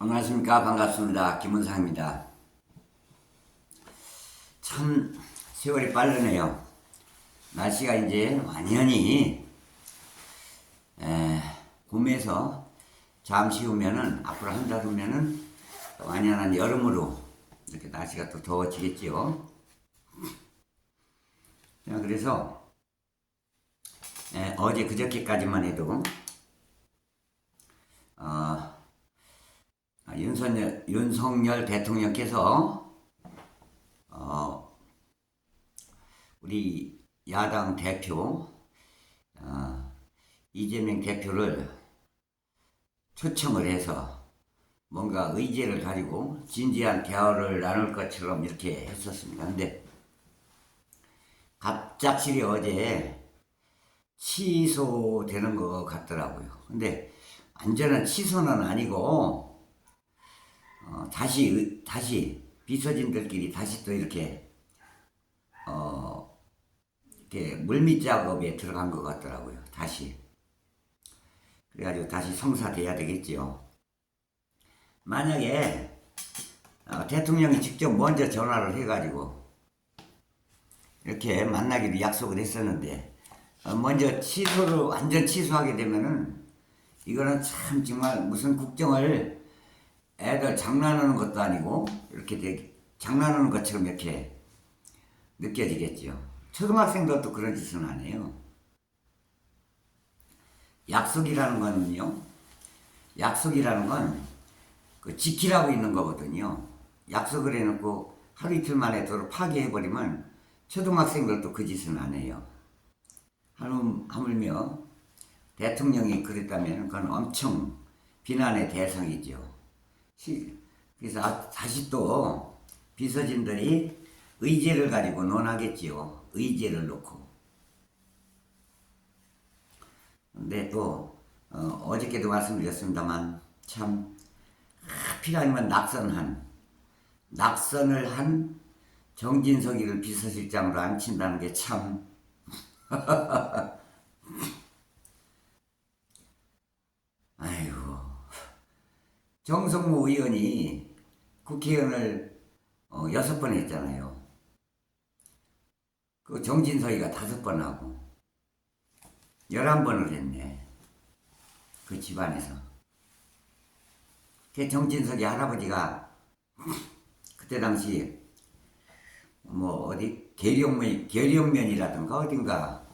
안녕하십니까. 반갑습니다. 김은상입니다. 참 세월이 빠르네요. 날씨가 이제 완연히 봄에서 잠시 후면은 앞으로 한 달 후면은 완연한 여름으로 이렇게 날씨가 또 더워지겠지요. 그래서 어제 그저께까지만 해도 윤석열 대통령께서 우리 야당 대표 이재명 대표를 초청을 해서 뭔가 의제를 가지고 진지한 대화를 나눌 것처럼 이렇게 했었습니다. 근데 갑작스레 어제 취소되는 것 같더라고요. 근데 완전한 취소는 아니고 다시 비서진들끼리 다시 또 이렇게 이렇게 물밑 작업에 들어간 것 같더라고요. 다시. 그래가지고 다시 성사돼야 되겠지요. 만약에 대통령이 직접 먼저 전화를 해가지고 이렇게 만나기로 약속을 했었는데 먼저 완전 취소하게 되면은 이거는 참 정말 무슨 국정을 애들 장난하는 것도 아니고 이렇게 장난하는 것처럼 이렇게 느껴지겠죠. 초등학생들도 그런 짓은 안 해요. 약속이라는 건 지키라고 있는 거거든요. 약속을 해놓고 하루 이틀 만에 도로 파기해버리면 초등학생들도 그 짓은 안 해요. 하물며 대통령이 그랬다면 그건 엄청 비난의 대상이죠. 그래서 다시 또 비서진들이 의제를 가지고 논하겠지요. 의제를 놓고. 근데 또 어저께도 말씀드렸습니다만 참 하필이면 낙선을 한 정진석이를 비서실장으로 앉힌다는 게 참 아이고, 정성무 의원이 국회의원을 6번 했잖아요. 그 정진석이가 5번 하고 11번을 했네. 그 집안에서. 그 정진석이 할아버지가 그때 당시 어디 계룡면이라든가 어딘가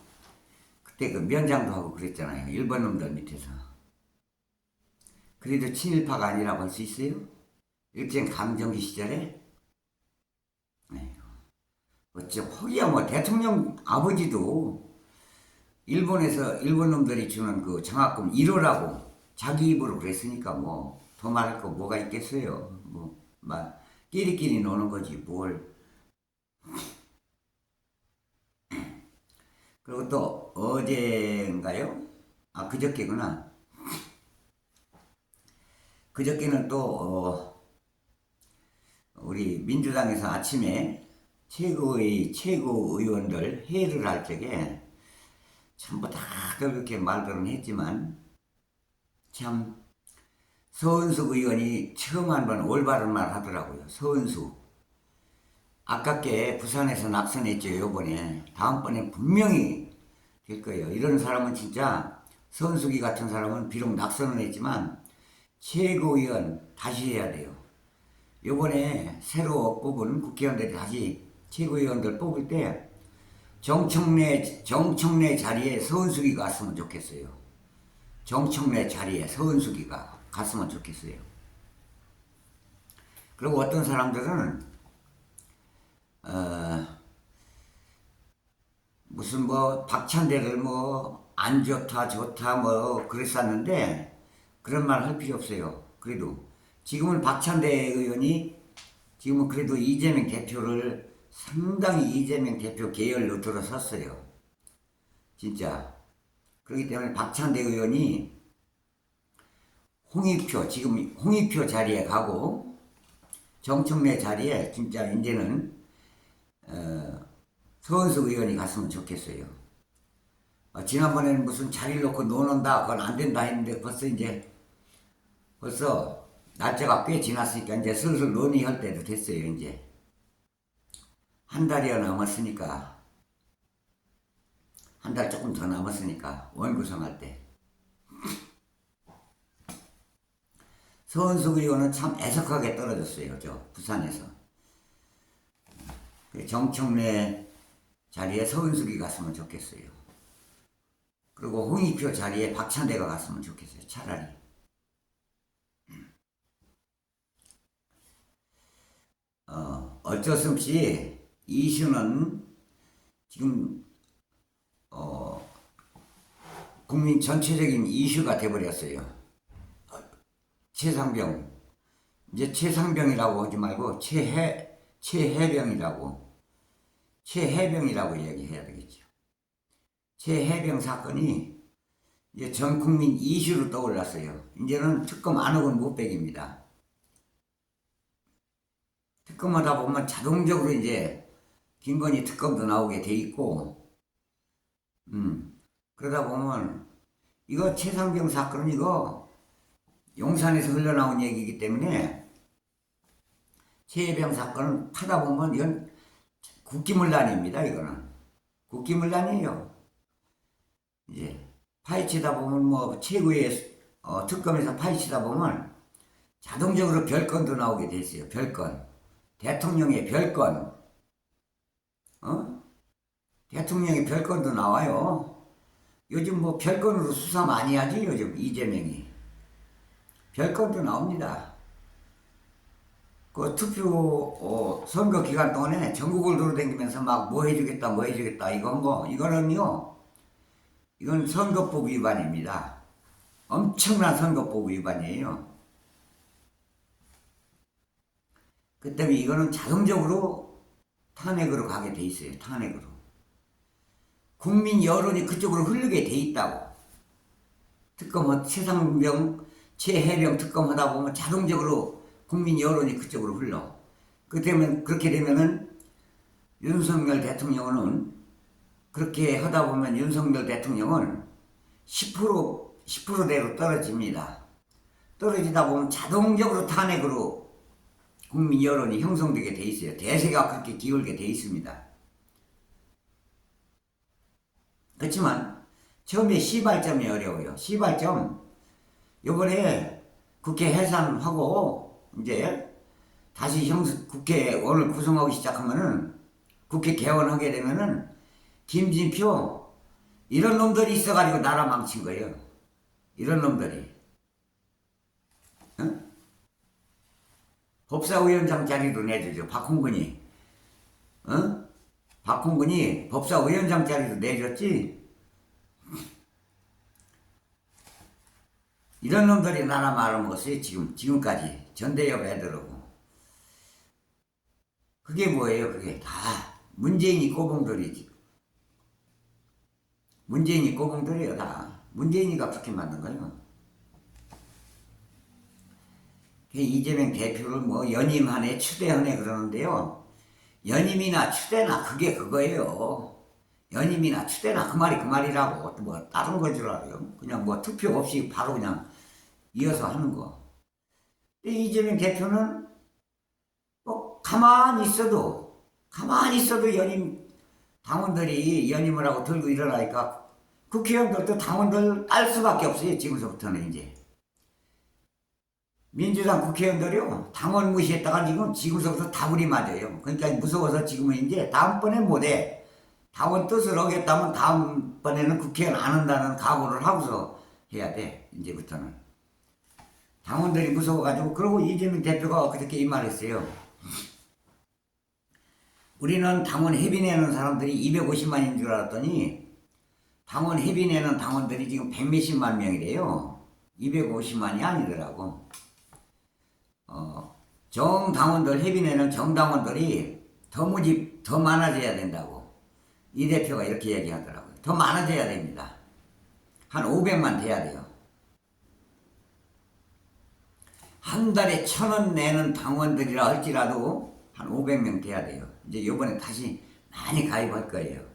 그때 그 면장도 하고 그랬잖아요. 일본 놈들 밑에서. 그래도 친일파가 아니라고 할 수 있어요? 일제 강점기 시절에? 어쩜 허기야 대통령 아버지도 일본 놈들이 주는 그 장학금 1호라고 자기 입으로 그랬으니까 더 말할 거 뭐가 있겠어요. 끼리끼리 노는 거지 뭘. 그리고 또 어제인가요? 그저께구나. 그저께는 또 우리 민주당에서 아침에 최고 의원들 회의를 할 적에 전부 다들 그렇게 말들은 했지만 참 서은숙 의원이 처음 한 번 올바른 말 하더라고요. 서은숙. 아깝게 부산에서 낙선했죠. 요번에. 다음번에 분명히 될 거예요. 이런 사람은 진짜 서은숙이 같은 사람은 비록 낙선은 했지만 최고위원 다시 해야 돼요. 요번에 새로 뽑은 국회의원들이 다시 최고위원들 뽑을 때 정청래 자리에 서은숙이가 갔으면 좋겠어요. 정청래 자리에 서은숙이가 갔으면 좋겠어요. 그리고 어떤 사람들은 무슨 박찬대를 안 좋다 그랬었는데 그런 말 할 필요 없어요. 그래도 지금은 박찬대 의원이 지금은 그래도 이재명 대표를 상당히 이재명 대표 계열로 들어섰어요. 진짜. 그렇기 때문에 박찬대 의원이 지금 홍익표 자리에 가고 정청래 자리에 진짜 이제는 서은숙 의원이 갔으면 좋겠어요. 지난번에는 무슨 자리를 놓고 노는다, 그건 안 된다 했는데 벌써 날짜가 꽤 지났으니까 이제 슬슬 논의할 때도 됐어요. 이제 한 달이나 남았으니까, 한 달 조금 더 남았으니까 원 구성할 때. 서은숙 의원은 참 애석하게 떨어졌어요. 저 부산에서. 정청래 자리에 서은숙이 갔으면 좋겠어요. 그리고 홍익표 자리에 박찬대가 갔으면 좋겠어요. 차라리. 어쩔 수 없이 이슈는 지금 국민 전체적인 이슈가 돼버렸어요. 최상병, 이제 최상병이라고 하지 말고 최해병이라고 얘기해야 되겠죠. 최해병 사건이 이제 전 국민 이슈로 떠올랐어요. 이제는 특검 안 하고는 못 빼깁니다. 특검하다 보면 자동적으로 이제 김건희 특검도 나오게 돼 있고, 그러다 보면 이거 최상병 사건은 이거 용산에서 흘러나온 얘기이기 때문에 최해병 사건은 파다 보면 이건 국기문란입니다. 이거는 국기문란이에요. 이제 파헤치다 보면 뭐 최고의 특검에서 파헤치다 보면 자동적으로 별건도 나오게 돼 있어요. 별건, 대통령의 별건, 대통령의 별건도 나와요. 요즘 뭐 별건으로 수사 많이 하지. 요즘 이재명이 별건도 나옵니다. 그 투표 선거 기간 동안에 전국을 돌아다니면서 막 뭐 해주겠다 뭐 해주겠다 이거는요, 이건 선거법 위반입니다. 엄청난 선거법 위반이에요. 그 때문에 이거는 자동적으로 탄핵으로 가게 돼 있어요. 탄핵으로. 국민 여론이 그쪽으로 흐르게 돼 있다고. 특검 최상병, 최해병 특검 하다 보면 자동적으로 국민 여론이 그쪽으로 흘러. 그렇게 되면은 윤석열 대통령은, 그렇게 하다 보면 윤석열 대통령은 10%대로 떨어집니다. 떨어지다 보면 자동적으로 탄핵으로 국민 여론이 형성되게 돼 있어요. 대세가 그렇게 기울게 돼 있습니다. 그렇지만 처음에 시발점이 어려워요. 시발점, 요번에 국회 해산하고 이제 다시 국회의원을 구성하기 시작하면은, 국회 개원하게 되면은 김진표 이런 놈들이 있어가지고 나라 망친 거예요. 이런 놈들이. 어? 법사위원장 자리도 내주죠. 박홍근이. 박홍근이 법사위원장 자리도 내줬지. 이런 놈들이 나라 말아먹었어요. 지금까지. 전대협 애들하고. 그게 뭐예요? 그게 다 문재인이 꼬봉들이지. 문재인이 꼬봉들이에요. 다 문재인이가 그렇게 만든 거예요. 이재명 대표를 뭐 연임하네 추대하네 그러는데요. 연임이나 추대나 그게 그거예요. 연임이나 추대나 그 말이 그 말이라고. 뭐 다른 건 줄 알아요. 그냥 뭐 투표 없이 바로 그냥 이어서 하는 거. 이재명 대표는 뭐 가만히 있어도 당원들이 연임을 하고 들고 일어나니까 국회의원들도 당원들 딸 수밖에 없어요. 지금서부터는 이제. 민주당 국회의원들이요, 당원 무시했다가 지금서부터 다구리 맞아요. 그러니까 무서워서 지금은 이제 다음번에 못해. 당원 뜻을 어겼다면 다음번에는 국회의원 안 한다는 각오를 하고서 해야 돼. 이제부터는. 당원들이 무서워가지고. 그러고 이재명 대표가 그렇게 이 말했어요. 우리는 당원 회비내는 사람들이 250만인 줄 알았더니 당원 회비내는 당원들이 지금 100몇십만 명이래요. 250만이 아니더라고. 정당원들, 회비내는 정당원들이 더 많아져야 된다고. 이 대표가 이렇게 얘기하더라고요. 더 많아져야 됩니다. 한 500만 돼야 돼요. 한 달에 1,000원 내는 당원들이라 할지라도 한 500명 돼야 돼요. 이제 이번에 다시 많이 가입할 거예요.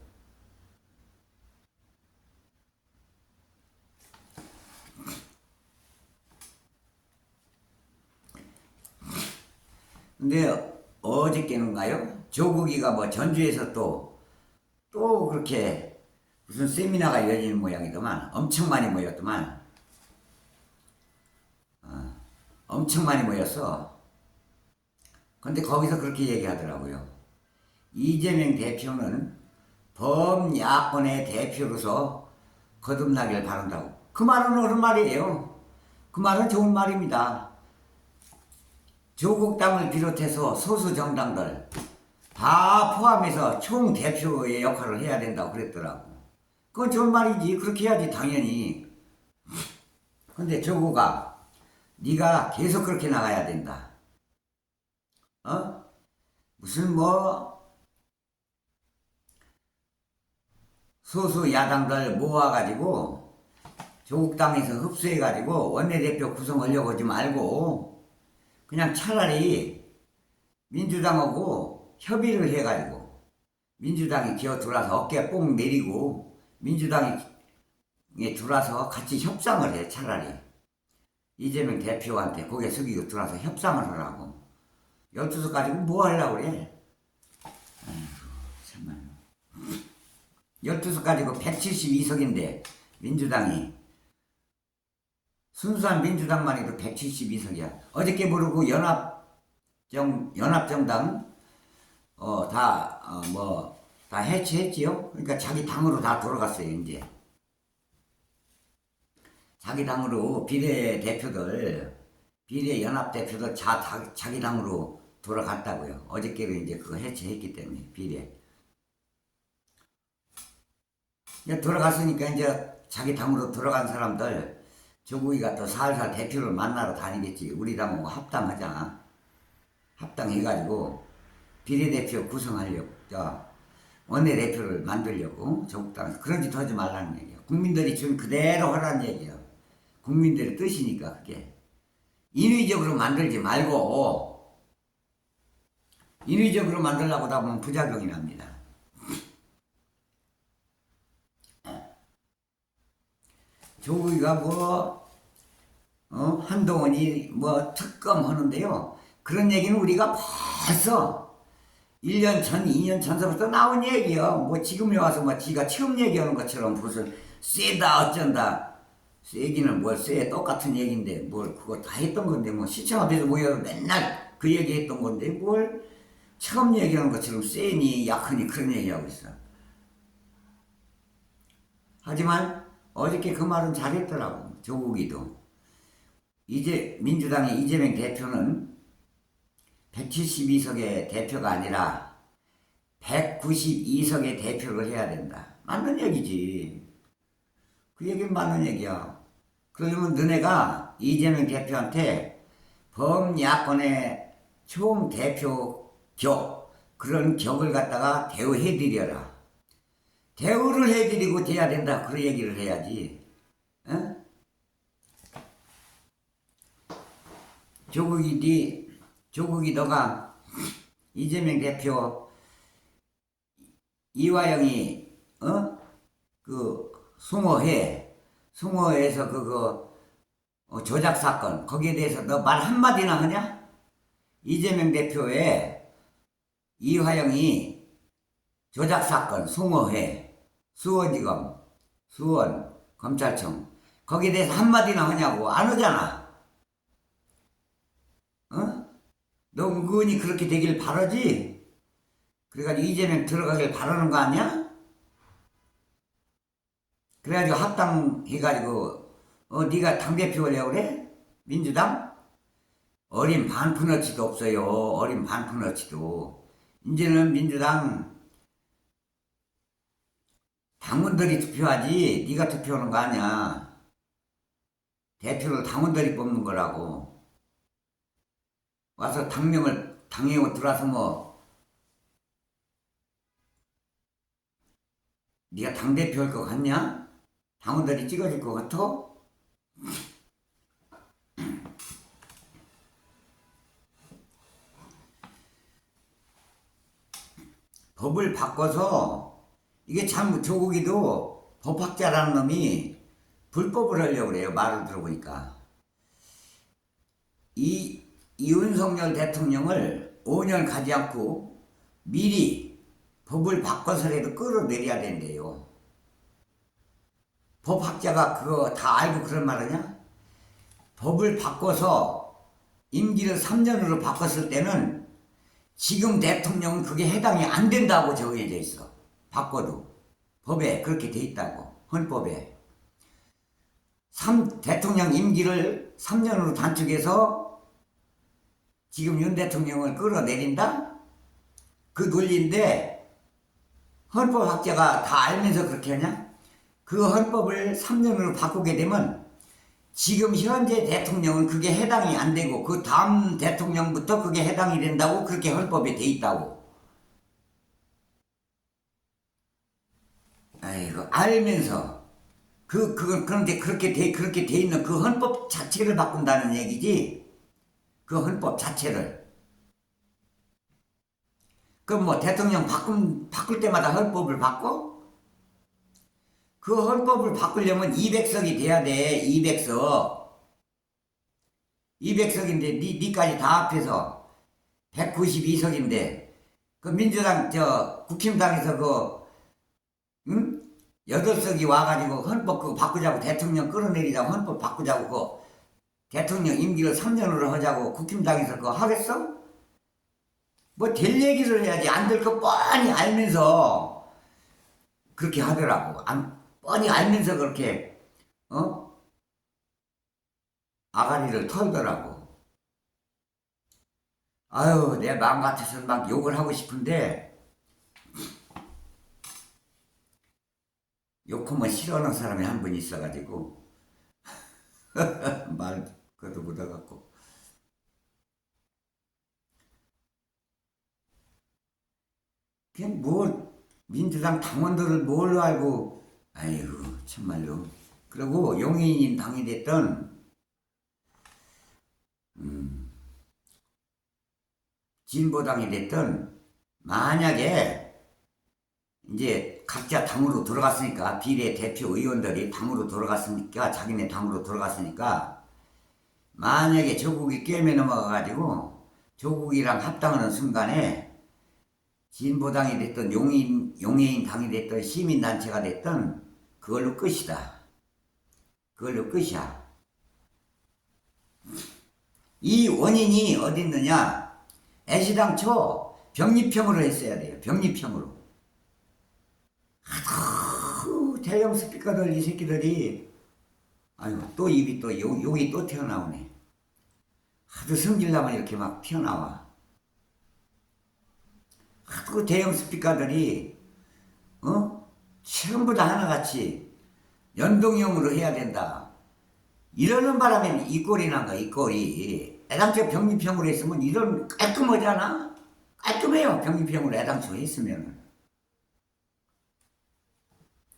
근데 어저께는가요? 조국이가 뭐 전주에서 또 그렇게 무슨 세미나가 열리는 모양이더만. 엄청 많이 모였더만. 엄청 많이 모였어. 근데 거기서 그렇게 얘기하더라고요. 이재명 대표는 범야권의 대표로서 거듭나길 바란다고. 그 말은 옳은 말이에요. 그 말은 좋은 말입니다. 조국당을 비롯해서 소수 정당들 다 포함해서 총 대표의 역할을 해야 된다고 그랬더라고. 그건 좋은 말이지. 그렇게 해야지 당연히. 근데 조국아, 네가 계속 그렇게 나가야 된다. 무슨 뭐 소수 야당들 모아가지고 조국당에서 흡수해가지고 원내대표 구성하려고 하지 말고 그냥 차라리 민주당하고 협의를 해가지고 민주당이 기어들어와서 어깨 뽕 내리고 민주당이 들어와서 같이 협상을 해. 차라리 이재명 대표한테 고개 숙이고 들어와서 협상을 하라고. 12석 가지고 뭐 하려고 그래. 아이고 참말로. 12석 가지고 172석인데 민주당이 순수한 민주당만 해도 172석이야. 어저께 모르고 연합정당 다 해체했지요. 그러니까 자기 당으로 다 돌아갔어요. 이제 자기 당으로 비례 연합대표들 자기 당으로 돌아갔다고요. 어저께로 이제 그거 해체했기 때문에 비례. 돌아갔으니까 이제 자기 당으로 돌아간 사람들 조국이가 또 살살 대표를 만나러 다니겠지. 우리 당하고 합당하자. 합당해가지고 비례대표 구성하려고, 원내대표를 만들려고 조국당에서 그런 짓 하지 말라는 얘기야. 국민들이 준 그대로 하라는 얘기야. 국민들의 뜻이니까 그게. 인위적으로 만들지 말고 인위적으로 만들려고 하다 보면 부작용이 납니다. 조국이가 한동훈이 특검 하는데요. 그런 얘기는 우리가 벌써 1년 전, 2년 전서부터 나온 얘기요. 지금에 와서 지가 처음 얘기하는 것처럼 무슨 쎄다 어쩐다. 쎄기는 쎄 똑같은 얘기인데 그거 다 했던 건데 시청 앞에서 모여서 맨날 그 얘기 했던 건데 처음 얘기하는 것처럼 쎄니 약하니 그런 얘기하고 있어. 하지만 어저께 그 말은 잘했더라고. 조국이도. 이제 민주당의 이재명 대표는 172석의 대표가 아니라 192석의 대표를 해야 된다. 맞는 얘기지. 그 얘기는 맞는 얘기야. 그러려면 너네가 이재명 대표한테 범야권의 총대표 그런 격을 갖다가 대우해드려라. 대우를 해드리고 돼야 된다. 그런 얘기를 해야지. 조국이 너가 이재명 대표 이화영이 숭어회에서 조작 사건 거기에 대해서 너 말 한마디나 하냐? 이재명 대표의 이화영이 조작 사건 숭어회 수원지검 수원 검찰청 거기에 대해서 한마디나 하냐고. 안 하잖아. 너 은근히 그렇게 되길 바라지? 그래가지고 이재명 들어가길 바라는 거 아니야? 그래가지고 합당해가지고 네가 당대표 하려고 그래? 민주당? 어린 반푼어치도 없어요. 어린 반푼어치도. 이제는 민주당 당원들이 투표하지 네가 투표하는 거 아니야. 대표를 당원들이 뽑는 거라고. 와서 당행을 들어와서 네가 당대표 할 것 같냐? 당원들이 찍어줄 것 같아? 법을 바꿔서 이게 참 조국이도 법학자라는 놈이 불법을 하려고 그래요. 말을 들어보니까. 이 윤석열 대통령을 5년 가지 않고 미리 법을 바꿔서라도 끌어내려야 된대요. 법학자가 그거 다 알고 그런 말 하냐? 법을 바꿔서 임기를 3년으로 바꿨을 때는 지금 대통령은 그게 해당이 안 된다고 정해져 있어. 바꿔도. 법에 그렇게 돼 있다고. 헌법에. 대통령 임기를 3년으로 단축해서 지금 윤 대통령을 끌어내린다? 그 논리인데 헌법학자가 다 알면서 그렇게 하냐? 그 헌법을 3년으로 바꾸게 되면 지금 현재 대통령은 그게 해당이 안 되고 그 다음 대통령부터 그게 해당이 된다고 그렇게 헌법에 돼 있다고. 아이고, 알면서 그런데 그렇게 돼 있는 그 헌법 자체를 바꾼다는 얘기지. 그 헌법 자체를. 그럼 뭐 대통령 바꿀 때마다 헌법을 바꿔? 그 헌법을 바꾸려면 200석이 돼야 돼. 200석. 200석인데 니까지 다 합해서 192석인데 그 민주당 국힘당에서 응? 8석이 와가지고 헌법 그거 바꾸자고 대통령 끌어내리자고 헌법 바꾸자고 대통령 임기를 3년으로 하자고 국힘당에서 그거 하겠어? 뭐 될 얘기를 해야지. 안 될 거 뻔히 알면서 그렇게 하더라고. 뻔히 알면서 그렇게 아가리를 털더라고. 아유, 내 마음 같아서 막 욕을 하고 싶은데 욕하면 싫어하는 사람이 한 분 있어가지고 말 그것도 못해갖고 그냥 민주당 당원들을 뭘로 알고. 아이고 참말로. 그리고 용해인 당이 됐던 진보당이 됐던 만약에 이제 각자 당으로 들어갔으니까 비례대표 의원들이 당으로 들어갔으니까 자기네 당으로 들어갔으니까 만약에 조국이 게임에 넘어가가지고 조국이랑 합당하는 순간에 진보당이 됐던 용해인 당이 됐던 시민단체가 됐던 그걸로 끝이다. 그걸로 끝이야. 이 원인이 어디 있느냐? 애시당초 병립형으로 했어야 돼요. 병립형으로. 하도 대형 스피커들 이 새끼들이 아이고 또 입이 또 욕이 또 튀어나오네. 하도 성질나면 이렇게 막 튀어나와. 하도 대형 스피커들이 전부 다 하나같이 연동형으로 해야 된다. 이러는 바람에 이 꼴이 난 거야. 이 꼴이. 애당초 병립형으로 했으면 이런 깔끔하잖아. 깔끔해요. 병립형으로 애당초 했으면.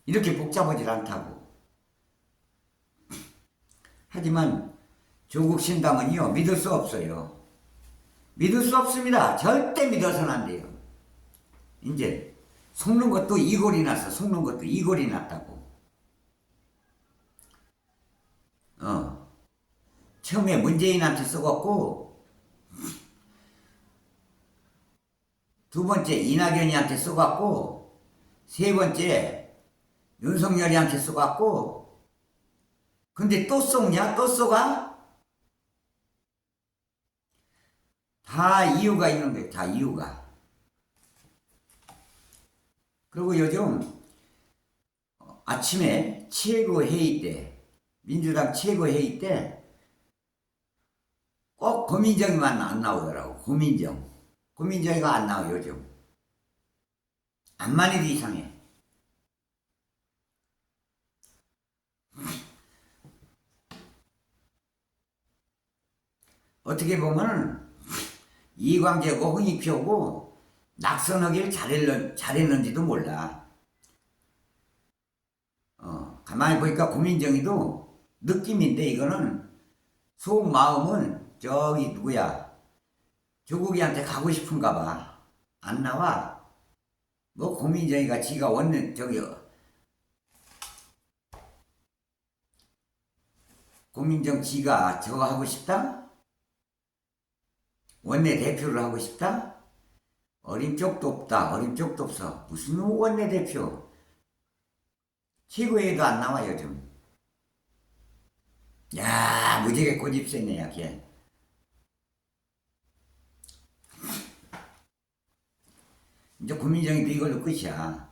이렇게 복잡하지 않다고. 하지만 조국 신당은요 믿을 수 없어요. 믿을 수 없습니다. 절대 믿어서는 안 돼요. 이제 속는 것도 이골이 났어. 속는 것도 이골이 났다고. 처음에 문재인한테 쏘갔고 두 번째 이낙연이한테 쏘갔고 세 번째 윤석열이한테 쏘갔고 근데 또 쏘냐? 또 쏘가? 다 이유가 있는 거예요. 다 이유가. 그리고 요즘 아침에 최고회의 때 민주당 최고회의 때 꼭 고민정이만 안 나오더라고. 고민정이가 안 나와 요즘. 암만 해도 이상해. 어떻게 보면 이광재고 홍익표고 낙선하길 잘했는지도 몰라. 가만히 보니까 고민정이도 느낌인데 이거는 속마음은 저기 누구야 조국이한테 가고 싶은가 봐. 안 나와. 뭐 고민정이가 지가 원래 고민정 지가 저거 하고 싶다? 원내 대표를 하고 싶다? 어린 쪽도 없다. 어린 쪽도 없어. 무슨 원내 대표? 최고위도 안 나와 요즘. 야, 무지개 고집세네야 걔. 이제 국민정의도 이걸로 끝이야.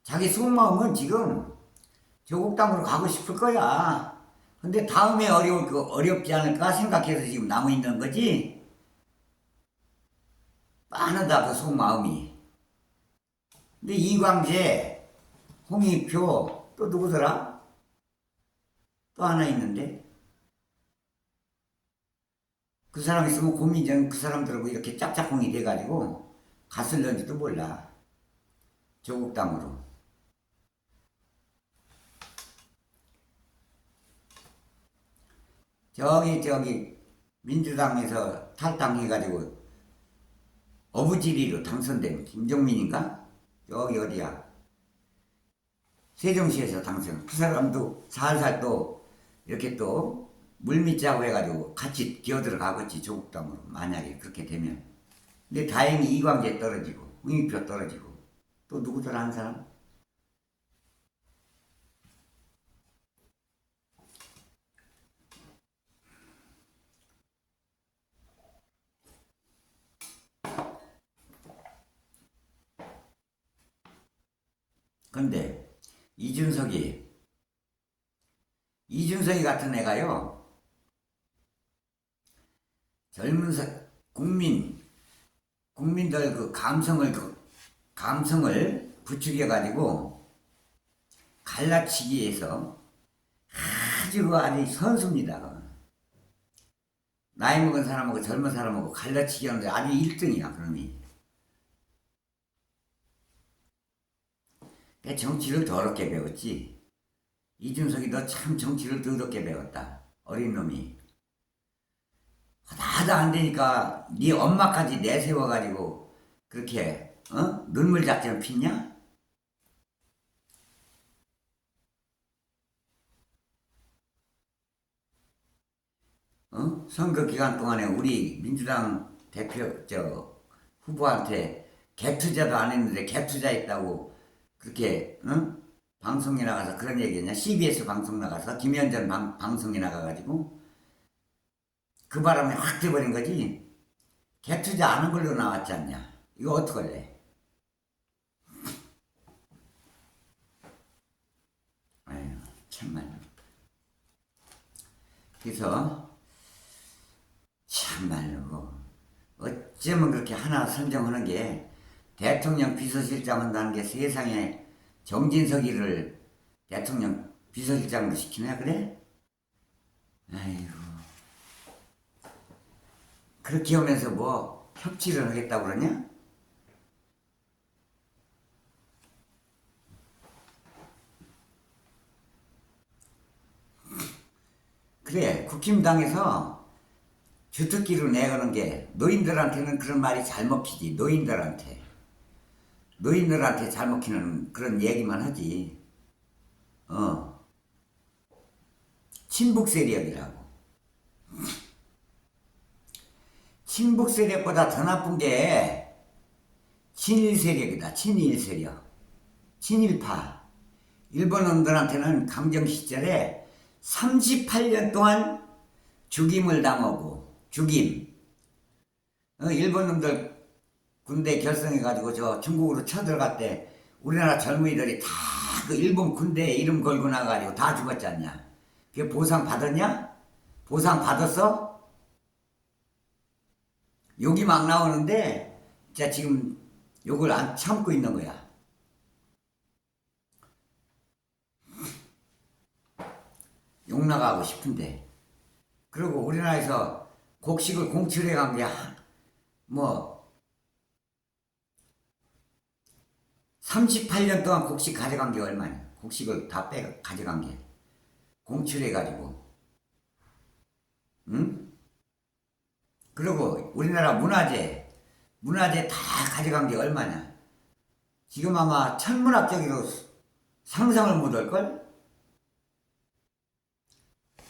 자기 속마음은 지금 조국당으로 가고 싶을 거야. 근데 다음에 어렵지 않을까 생각해서 지금 남아 있는 거지. 빤하다 그 속마음이. 근데 이광재, 홍익표 또 누구더라? 또 하나 있는데 그 사람 있으면 고민정 그 사람들하고 이렇게 짝짝꿍이 돼가지고 갔을런지도 몰라. 조국당으로. 저기 민주당에서 탈당해가지고 어부지리로 당선된 김종민인가? 여기 어디야? 세종시에서 당선. 그 사람도 살살 또 이렇게 또 물밑자고 해가지고 같이 기어들어가겠지 조국당으로 만약에 그렇게 되면. 근데 다행히 이광재 떨어지고 홍익표 떨어지고 또 누구더라 한 사람? 근데 이준석이 같은 애가요 젊은 국민들 감성을 부추겨 가지고 갈라치기 위해서 아주 선수입니다. 나이 먹은 사람하고 젊은 사람하고 갈라치기 하는데 아주 1등이야 그놈이. 정치를 더럽게 배웠지. 이준석이 너 참 정치를 더럽게 배웠다. 어린 놈이. 하나도 안 되니까 네 엄마까지 내세워가지고 그렇게 눈물 작전 피냐? 선거 기간 동안에 우리 민주당 대표 후보한테 갭투자도 안 했는데 갭투자 했다고 그렇게 방송에 나가서 그런 얘기했냐? CBS 방송 나가서 김현전 방송에 나가가지고 그 바람에 확 돼버린 거지. 갭투자 안 한 걸로 나왔지 않냐? 이거 어떡할래? 아유 참말로. 그래서 참말로 어쩌면 그렇게 하나 선정하는 게 대통령 비서실장 한다는 게 세상에 정진석이를 대통령 비서실장으로 시키냐 그래? 아이고 그렇게 하면서 뭐 협치를 하겠다고 그러냐? 그래 국힘당에서 주특기로 내거는 게 노인들한테는 그런 말이 잘 먹히지. 노인들한테 잘 먹히는 그런 얘기만 하지. 친북 세력이라고. 친북 세력보다 더 나쁜 게 친일 세력이다. 친일 세력. 친일파. 일본 놈들한테는 강정 시절에 38년 동안 죽임을 당하고 죽임. 일본 놈들 군대 결성해가지고 저 중국으로 쳐들어갈 때 우리나라 젊은이들이 다 그 일본 군대 이름 걸고 나가지고 다 죽었지 않냐? 그게 보상 받았냐? 보상 받았어? 욕이 막 나오는데 자 지금 욕을 안 참고 있는 거야. 욕 나가고 싶은데. 그리고 우리나라에서 곡식을 공출해 간 게 뭐 38년 동안 곡식 가져간 게 얼마냐? 곡식을 다 가져간 게 공출해 가지고 응? 그리고 우리나라 문화재 다 가져간 게 얼마냐? 지금 아마 천문학적으로 상상을 못 할걸?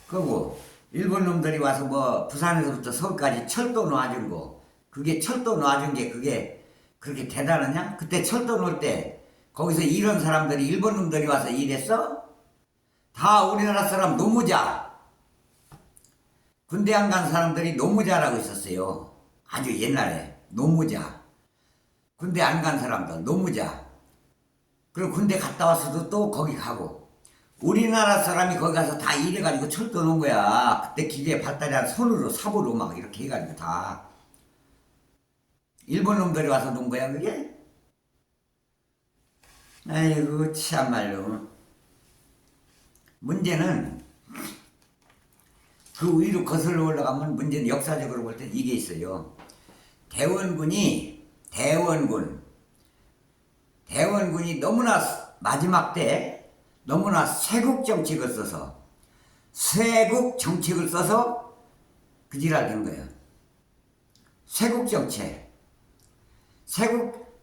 그리고 일본 놈들이 와서 뭐 부산에서부터 서울까지 철도 놔준 거, 그게 철도 놔준 게 그게 그렇게 대단하냐? 그때 철도 놓을 때 거기서 이런 사람들이 일본 놈들이 와서 일했어? 다 우리나라 사람 노무자, 군대 안 간 사람들이 노무자라고 있었어요. 아주 옛날에 노무자, 군대 안 간 사람들 노무자. 그리고 군대 갔다 왔어도 또 거기 가고, 우리나라 사람이 거기 가서 다 일해가지고 철도 놓은 거야. 그때 기계 발달이 한 손으로 삽으로 막 이렇게 해가지고 다 일본 놈들이 와서 놓은 거야 그게. 아이고 참말로. 문제는 그 위로 거슬러 올라가면 문제는 역사적으로 볼 때 이게 있어요. 대원군이 너무나 마지막 때 너무나 쇄국 정책을 써서 그 지랄 된 거예요. 쇄국 정책.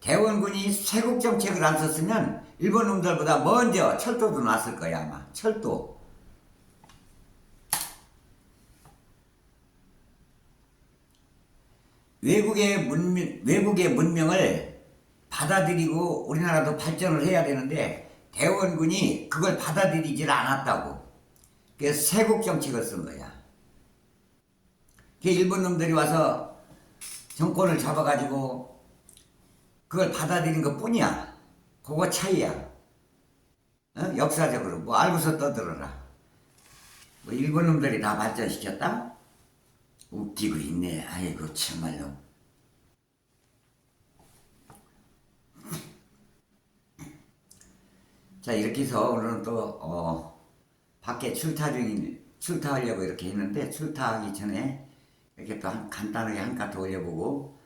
대원군이 쇄국 정책을 안 썼으면 일본 놈들보다 먼저 철도도 놨을 거야 아마. 철도. 외국의 문명을 받아들이고 우리나라도 발전을 해야 되는데 대원군이 그걸 받아들이질 않았다고. 그래서 쇄국 정책을 쓴 거야. 일본 놈들이 와서 정권을 잡아가지고 그걸 받아들인 것 뿐이야. 그거 차이야. 어? 역사적으로 뭐 알고서 떠들어라. 뭐 일본 놈들이 다 발전시켰다? 웃기고 있네. 아이고 참말로. 자, 이렇게 해서 오늘은 또 밖에 출타하려고 이렇게 했는데, 출타하기 전에 이렇게 또 간단하게 한 칸 더 올려보고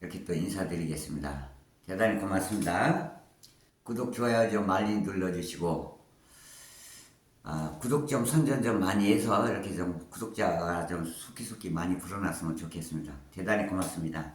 이렇게 또 인사드리겠습니다. 대단히 고맙습니다. 구독, 좋아요 좀 많이 눌러주시고, 구독 좀 선전 좀 많이 해서 이렇게 좀 구독자가 좀 속히 많이 불어났으면 좋겠습니다. 대단히 고맙습니다.